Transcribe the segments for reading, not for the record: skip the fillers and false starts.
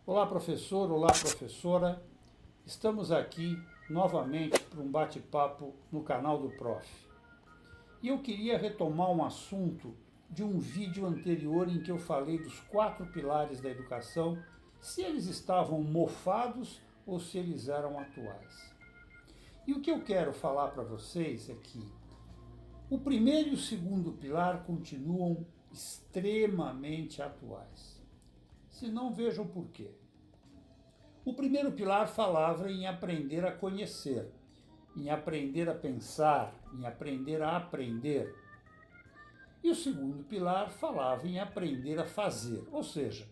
Olá, professor, olá, professora. Estamos aqui novamente para um bate-papo no canal do Prof. E eu queria retomar um assunto de um vídeo anterior em que eu falei dos 4 pilares da educação, se eles estavam mofados ou se eles eram atuais. E o que eu quero falar para vocês é que o primeiro e o segundo pilar continuam extremamente atuais. Se não, vejam por quê. O primeiro pilar falava em aprender a conhecer, em aprender a pensar, em aprender a aprender. E o segundo pilar falava em aprender a fazer, ou seja,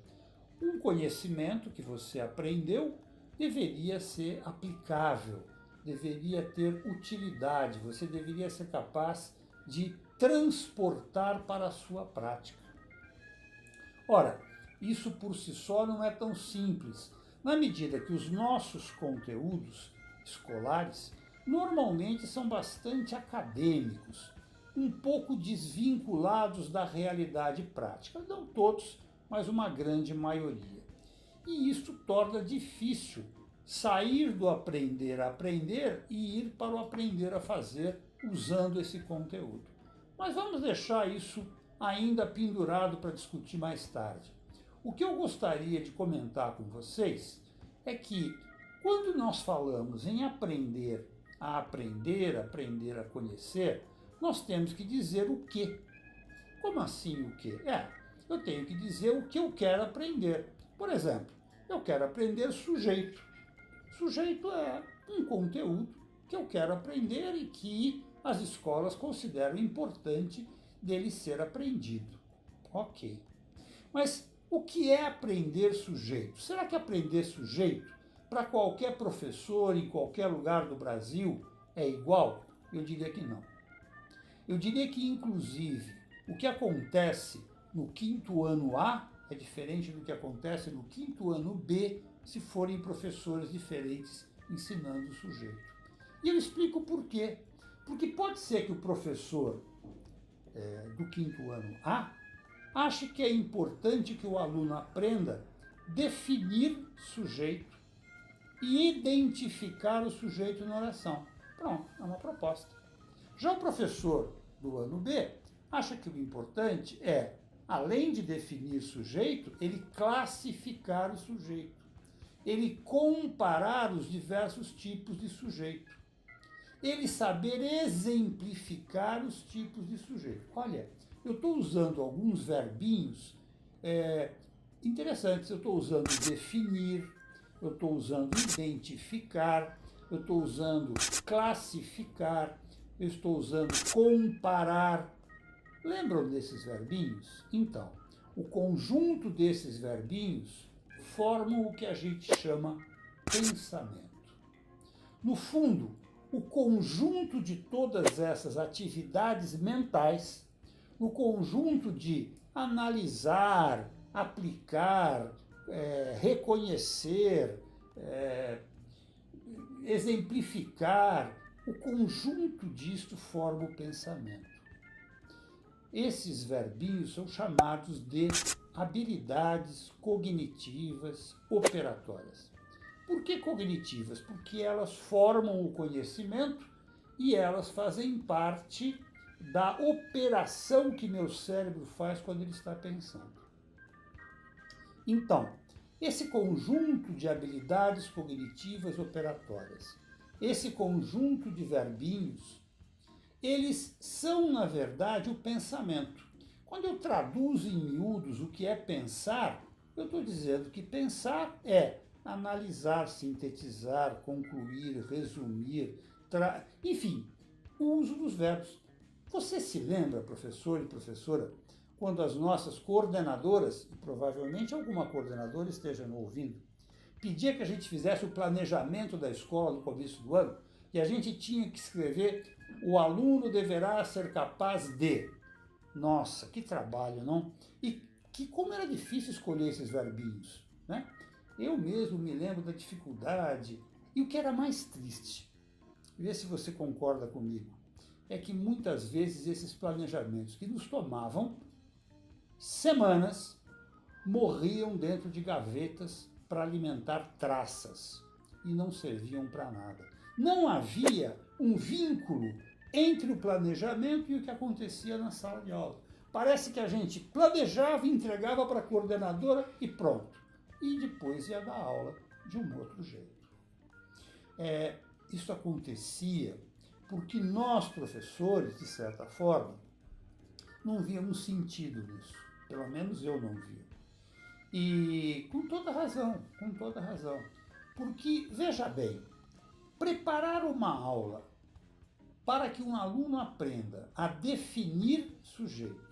um conhecimento que você aprendeu deveria ser aplicável, deveria ter utilidade, você deveria ser capaz de transportar para a sua prática. Ora, isso por si só não é tão simples, na medida que os nossos conteúdos escolares normalmente são bastante acadêmicos, um pouco desvinculados da realidade prática. Não todos, mas uma grande maioria. E isso torna difícil sair do aprender a aprender e ir para o aprender a fazer usando esse conteúdo. Mas vamos deixar isso ainda pendurado para discutir mais tarde. O que eu gostaria de comentar com vocês é que, quando nós falamos em aprender a conhecer, nós temos que dizer o quê. Como assim o quê? Eu tenho que dizer o que eu quero aprender. Por exemplo, eu quero aprender sujeito. Sujeito é um conteúdo que eu quero aprender e que as escolas consideram importante dele ser aprendido. Ok. Mas o que é aprender sujeito? Será que aprender sujeito, para qualquer professor, em qualquer lugar do Brasil, é igual? Eu diria que não. Eu diria que, inclusive, o que acontece no 5º ano A é diferente do que acontece no 5º ano B, se forem professores diferentes ensinando o sujeito. E eu explico por quê. Porque pode ser que o professor do 5º ano A acha que é importante que o aluno aprenda definir sujeito e identificar o sujeito na oração. Pronto, é uma proposta. Já o professor do ano B acha que o importante é, além de definir sujeito, ele classificar o sujeito, ele comparar os diversos tipos de sujeito, ele saber exemplificar os tipos de sujeito. Olha, eu estou usando alguns verbinhos interessantes. Eu estou usando definir, eu estou usando identificar, eu estou usando classificar, eu estou usando comparar. Lembram desses verbinhos? Então, o conjunto desses verbinhos formam o que a gente chama pensamento. No fundo, o conjunto de todas essas atividades mentais, o conjunto de analisar, aplicar, reconhecer, exemplificar, o conjunto disto forma o pensamento. Esses verbinhos são chamados de habilidades cognitivas operatórias. Por que cognitivas? Porque elas formam o conhecimento e elas fazem parte da operação que meu cérebro faz quando ele está pensando. Então, esse conjunto de habilidades cognitivas operatórias, esse conjunto de verbinhos, eles são, na verdade, o pensamento. Quando eu traduzo em miúdos o que é pensar, eu estou dizendo que pensar é analisar, sintetizar, concluir, resumir, enfim, o uso dos verbos. Você se lembra, professor e professora, quando as nossas coordenadoras, e provavelmente alguma coordenadora esteja me ouvindo, pedia que a gente fizesse o planejamento da escola no começo do ano, e a gente tinha que escrever: o aluno deverá ser capaz de. Nossa, que trabalho, não? E como era difícil escolher esses verbinhos, né? Eu mesmo me lembro da dificuldade. E o que era mais triste? vê se você concorda comigo, é que muitas vezes esses planejamentos que nos tomavam semanas morriam dentro de gavetas para alimentar traças e não serviam para nada. Não havia um vínculo entre o planejamento e o que acontecia na sala de aula. Parece que a gente planejava, entregava para a coordenadora e pronto. E depois ia dar aula de um outro jeito. Isso acontecia porque nós, professores, de certa forma, não víamos sentido nisso. Pelo menos eu não via. E com toda razão, com toda razão. Porque, veja bem, preparar uma aula para que um aluno aprenda a definir sujeito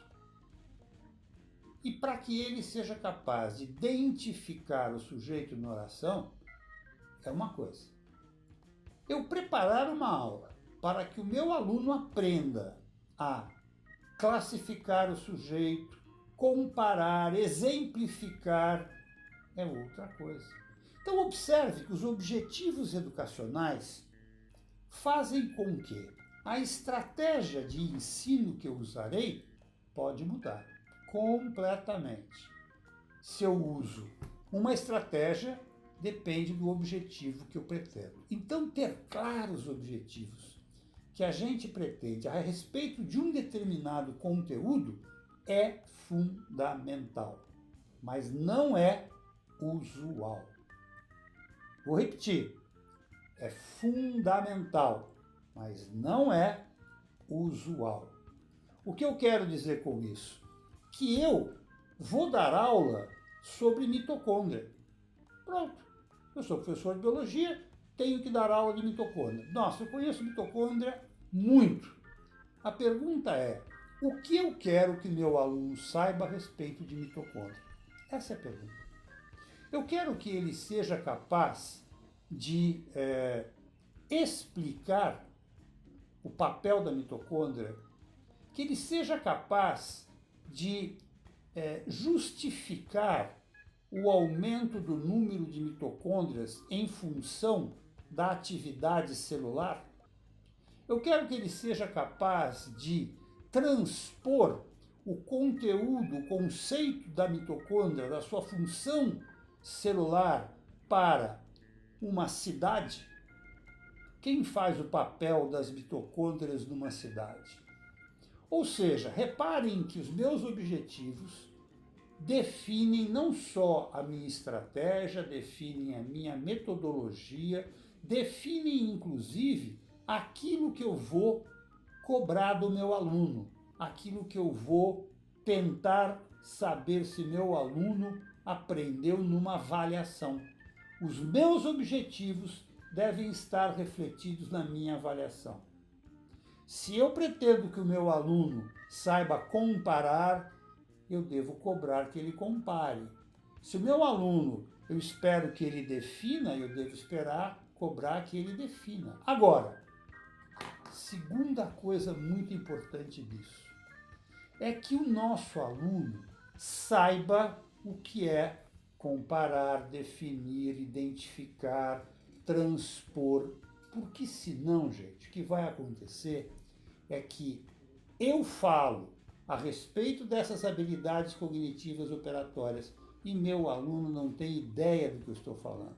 e para que ele seja capaz de identificar o sujeito na oração é uma coisa. Eu preparar uma aula para que o meu aluno aprenda a classificar o sujeito, comparar, exemplificar, é outra coisa. Então observe que os objetivos educacionais fazem com que a estratégia de ensino que eu usarei pode mudar completamente. Se eu uso uma estratégia, depende do objetivo que eu pretendo. Então, ter claros os objetivos que a gente pretende a respeito de um determinado conteúdo é fundamental, mas não é usual. Vou repetir, é fundamental, mas não é usual. O que eu quero dizer com isso? Que eu vou dar aula sobre mitocôndria. Pronto, eu sou professor de biologia, tenho que dar aula de mitocôndria. Nossa, eu conheço mitocôndria muito. A pergunta é, o que eu quero que meu aluno saiba a respeito de mitocôndria? Essa é a pergunta. Eu quero que ele seja capaz de explicar o papel da mitocôndria, que ele seja capaz de justificar o aumento do número de mitocôndrias em função da atividade celular. Eu quero que ele seja capaz de transpor o conteúdo, o conceito da mitocôndria, da sua função celular para uma cidade. Quem faz o papel das mitocôndrias numa cidade? Ou seja, reparem que os meus objetivos definem não só a minha estratégia, definem a minha metodologia, definem inclusive aquilo que eu vou cobrar do meu aluno, aquilo que eu vou tentar saber se meu aluno aprendeu numa avaliação. Os meus objetivos devem estar refletidos na minha avaliação. Se eu pretendo que o meu aluno saiba comparar, eu devo cobrar que ele compare. Se o meu aluno, eu espero que ele defina, eu devo cobrar que ele defina. Agora, segunda coisa muito importante disso é que o nosso aluno saiba o que é comparar, definir, identificar, transpor, porque senão, gente, o que vai acontecer é que eu falo a respeito dessas habilidades cognitivas operatórias e meu aluno não tem ideia do que eu estou falando.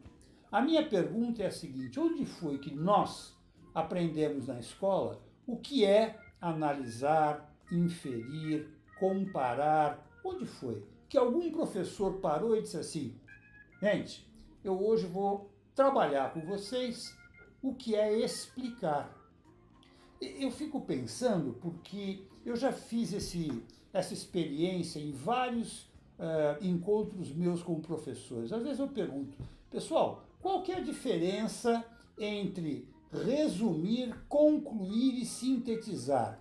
A minha pergunta é a seguinte: onde foi que nós aprendemos na escola o que é analisar, inferir, comparar? Onde foi que algum professor parou e disse assim: gente, eu hoje vou trabalhar com vocês o que é explicar? Eu fico pensando porque eu já fiz essa experiência em vários encontros meus com professores. Às vezes eu pergunto, pessoal, qual que é a diferença entre resumir, concluir e sintetizar?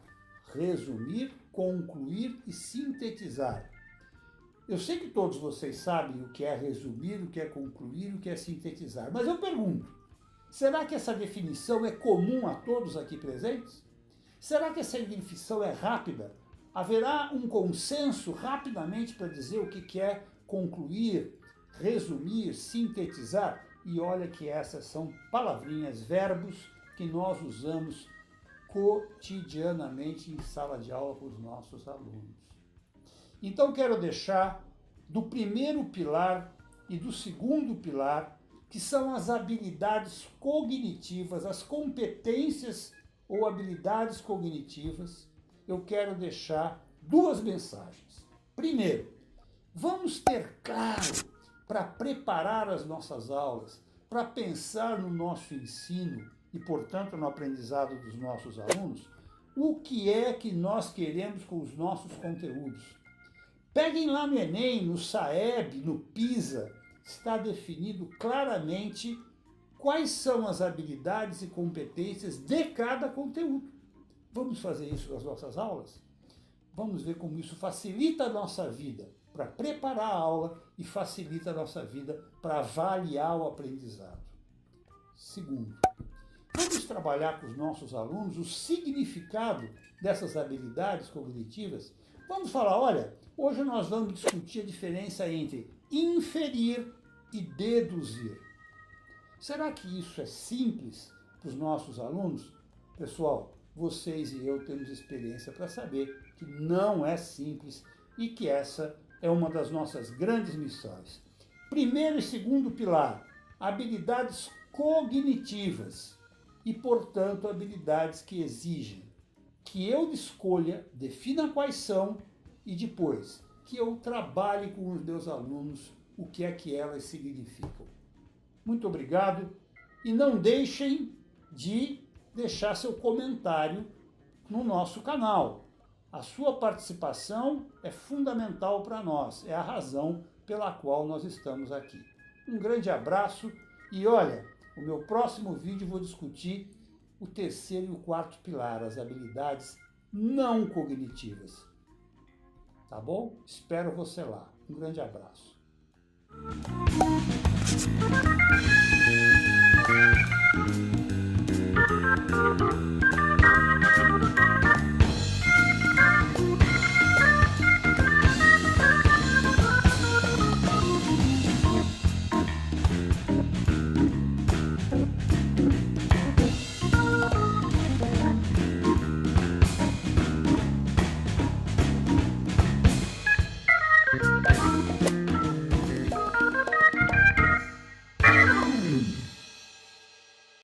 Resumir, concluir e sintetizar. Eu sei que todos vocês sabem o que é resumir, o que é concluir, o que é sintetizar, mas eu pergunto, será que essa definição é comum a todos aqui presentes? Será que essa definição é rápida? Haverá um consenso rapidamente para dizer o que é concluir, resumir, sintetizar? E olha que essas são palavrinhas, verbos que nós usamos cotidianamente em sala de aula com os nossos alunos. Então quero deixar do primeiro pilar e do segundo pilar, que são as habilidades cognitivas, as competências ou habilidades cognitivas, eu quero deixar duas mensagens. Primeiro, vamos ter claro, para preparar as nossas aulas, para pensar no nosso ensino e, portanto, no aprendizado dos nossos alunos, o que é que nós queremos com os nossos conteúdos. Peguem lá no Enem, no SAEB, no PISA, está definido claramente quais são as habilidades e competências de cada conteúdo. Vamos fazer isso nas nossas aulas? Vamos ver como isso facilita a nossa vida para preparar a aula e facilita a nossa vida para avaliar o aprendizado. Segundo, vamos trabalhar com os nossos alunos o significado dessas habilidades cognitivas. Vamos falar, olha, hoje nós vamos discutir a diferença entre inferir e deduzir. Será que isso é simples para os nossos alunos? Pessoal, vocês e eu temos experiência para saber que não é simples e que essa é uma das nossas grandes missões. Primeiro e segundo pilar, habilidades cognitivas e, portanto, habilidades que exigem que eu escolha, defina quais são e depois que eu trabalhe com os meus alunos o que é que elas significam. Muito obrigado e não deixem de deixar seu comentário no nosso canal. A sua participação é fundamental para nós, é a razão pela qual nós estamos aqui. Um grande abraço e olha, o meu próximo vídeo vou discutir o terceiro e o quarto pilar, as habilidades não cognitivas. Tá bom? Espero você lá. Um grande abraço.